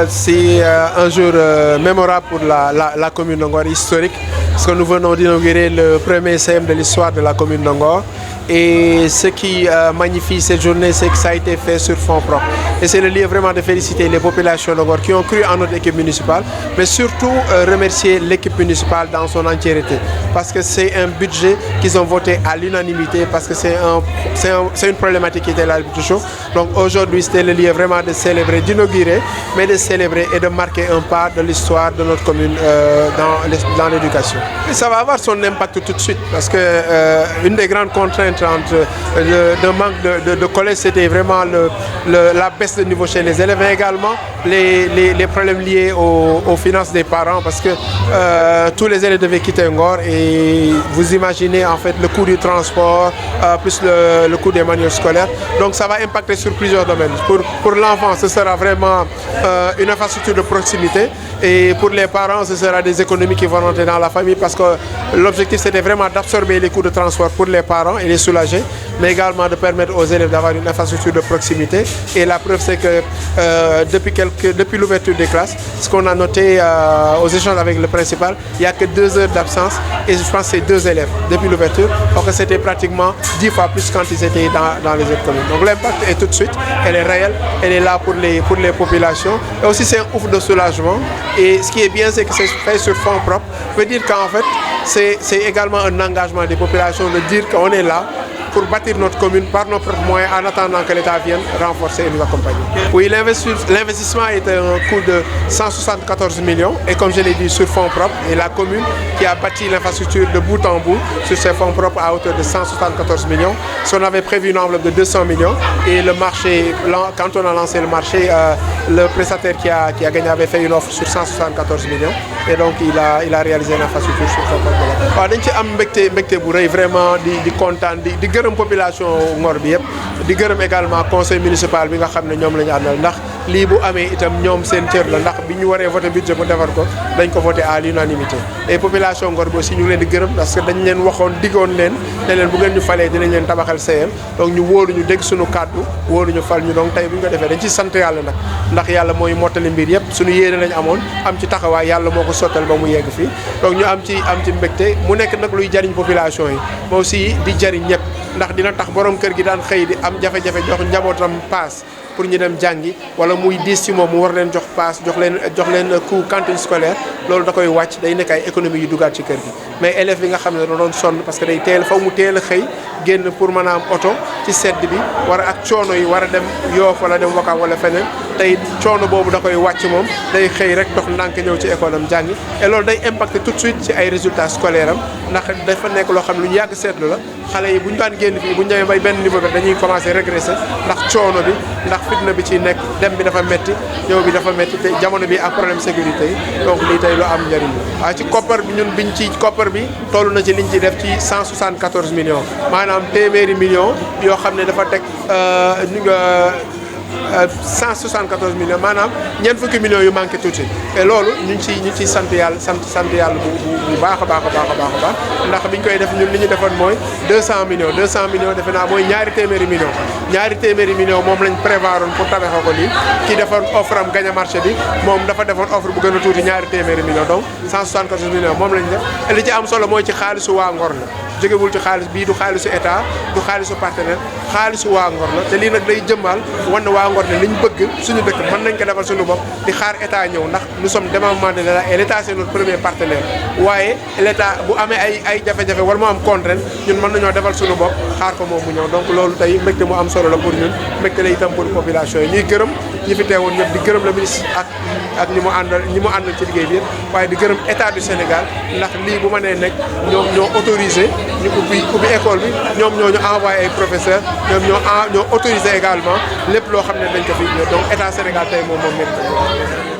C'est un jour mémorable pour la commune de Ngor, historique, parce que nous venons d'inaugurer le premier CM de l'histoire de la commune de Ngor. Et ce qui magnifie cette journée, c'est que ça a été fait sur fonds propres. Et c'est le lieu vraiment de féliciter les populations de Ngor qui ont cru en notre équipe municipale, mais surtout remercier l'équipe municipale dans son entièreté. Parce que c'est un budget qu'ils ont voté à l'unanimité, parce que c'est une problématique qui était là depuis toujours. Donc aujourd'hui, c'était le lieu vraiment de célébrer, d'inaugurer, mais de célébrer et de marquer un pas de l'histoire de notre commune dans l'éducation. Et ça va avoir son impact tout de suite, parce que une des grandes contraintes entre le manque de collège, c'était vraiment la baisse de niveau chez les élèves, mais également les problèmes liés aux finances des parents, parce que tous les élèves devaient quitter Ngor et vous imaginez en fait le coût du transport plus le coût des manuels scolaires. Donc ça va impacter sur plusieurs domaines. Pour l'enfant, ce sera vraiment une infrastructure de proximité, et pour les parents, ce sera des économies qui vont rentrer dans la famille, parce que l'objectif c'était vraiment d'absorber les coûts de transport pour les parents et les soulager, mais également de permettre aux élèves d'avoir une infrastructure de proximité. Et la preuve, c'est que depuis l'ouverture des classes, ce qu'on a noté aux échanges avec le principal, il n'y a que 2 heures d'absence, et je pense que c'est 2 élèves depuis l'ouverture, alors que c'était pratiquement 10 fois plus quand ils étaient dans les autres communes. Donc l'impact est tout de suite, elle est réelle, elle est là pour les populations, et aussi c'est un ouf de soulagement. Et ce qui est bien, c'est que c'est fait sur fonds propres. Ça veut dire qu'en fait, c'est également un engagement des populations de dire qu'on est là pour bâtir notre commune par nos propres moyens, en attendant que l'État vienne renforcer et nous accompagner. Oui, l'investissement est un coût de 174 millions, et comme je l'ai dit, sur fonds propres, et la commune qui a bâti l'infrastructure de bout en bout sur ses fonds propres à hauteur de 174 millions. Si on avait prévu une enveloppe de 200 millions, et le marché, quand on a lancé le marché, le prestataire qui a gagné avait fait une offre sur 174 millions, et donc il a réalisé l'infrastructure sur fonds propres. Waaw dañ ci am mbégte bu rëy vraiment di kontaan di gërëm population Ngor bi yëpp, di gërëm également conseil municipal bi nga xam ne ñoom la ñu àndal, ndax lii bu amee itam ñoom seen cër la, ndax bi ñu waree voté budget bu defar ko dañ ko voté à l'unanimité. Et population Ngor bi aussi ñu ngi leen di gërëm, parce que dañ leen waxoon diggoon leen ne leen bu ngeen ñu falee dinañ leen tabaxal CM, donc ñu wóolu ñu dégg suñu kàddu, wóolu ñu fal ñu, donc tey bu ñu ko defee dañ ci sant yàlla nag, ndax yàlla mooy mottali mbir yëpp. Suñu yéene lañ amoon am ci taxawaay, yàlla moo ko sottal ba mu yegg fii, donc ñu am ci mbégte mu nekk nag luy jariñ population yi, mais aussi di jariñ ñëpp, ndax dina tax borom kër gi daan xëy di am jafe-jafe jox njabootam paas pour ñu dem jàngi, wala muy diis ci moom mu war leen jox paas, jox leen coût cantine scolaire, loolu da koy wàcc, day nekk ay économie yu dugaat ci kër gi. Mais élève bi nga xam ne da doon sonn, parce que day faw mu teel a xëy génn pour mën a am oto ci sedd bi, war a ak coono yi war a dem Yoff wala dem Wakaam wala feneen, tey coono boobu da koy wàcc moom, day xëy rek dox ndànk ñëw ci école am jàngi, et loolu day impacter tout de suite ci ay résultats scolaires am, ndax dafa nekk loo xam ne lu ñu yàgg seetlu la. Xale yi bu ñu daan génn fii bu ñu demee bay benn niveau bi dañuy commencer régresser, ndax coono bi, ndax fitna bi ci nekk, dem bi dafa metti, ñëw bi dafa metti, te jamono bi ak problème sécurité yi, donc lii tey lu am njëriñ la. Waaw ci koppar bi ñun biñ ci koppar bi toll na ci liñ ci def ci 174 millions, maanaam téeméeri millions yoo xam ne dafa teg 174 millions, maanaam ñeent fukki millions yu manqué tuuti. Et loolu ñu ngi ciy sant yàlla bu baax a baax, ndax biñ koy def ñun li ñu defoon mooy 200 millions defe naa mooy ñaari téeméeri millions moom lañ prévoiroon pour tabaxoo ko lii. Ki defoon offre am gagné marché bi, moom dafa defoon offre bu gën a tuuti ñaari téeméeri millions, donc 174 millions moom lañ def. Et li ci am solo mooy ci xaalisu waa Ngor la, jógewul ci xaalis bii, du xaalisu état, du xaalisu partenaire, xaalisu waa Ngor la. Te lii nag day jëmmal wan waa Ngor ne liñ bëgg suñu dëkk mën nañ ko defal suñu bopp, di xaar état ñëw, ndax nous sommes démembrement de l'État, et l'État c'est notre premier partenaire. Waaye l'État bu amee ay jafe-jafe wala mu am contrainte, ñun mën nañoo defal suñu bopp, xaar ko moom mu ñëw. Donc loolu tey mbégte mu am solo la pour ñun, mbégte la itam pour population yi. Ñuy gërëm ñi fi teewoon ñëpp, di gërëm le ministre ak ñi mu àndal ci liggéey bi yëpp, waaye di gërëm état du Sénégal, ndax lii bu ma nee nekk ñoom ñoo autorisé ñu ubbi école bi, ñoom ñoo ñu envoyé ay professeurs, ñoom ñoo autorisé également lépp loo xam ne dañ ko fi, donc état Sénégal tey moom mérite.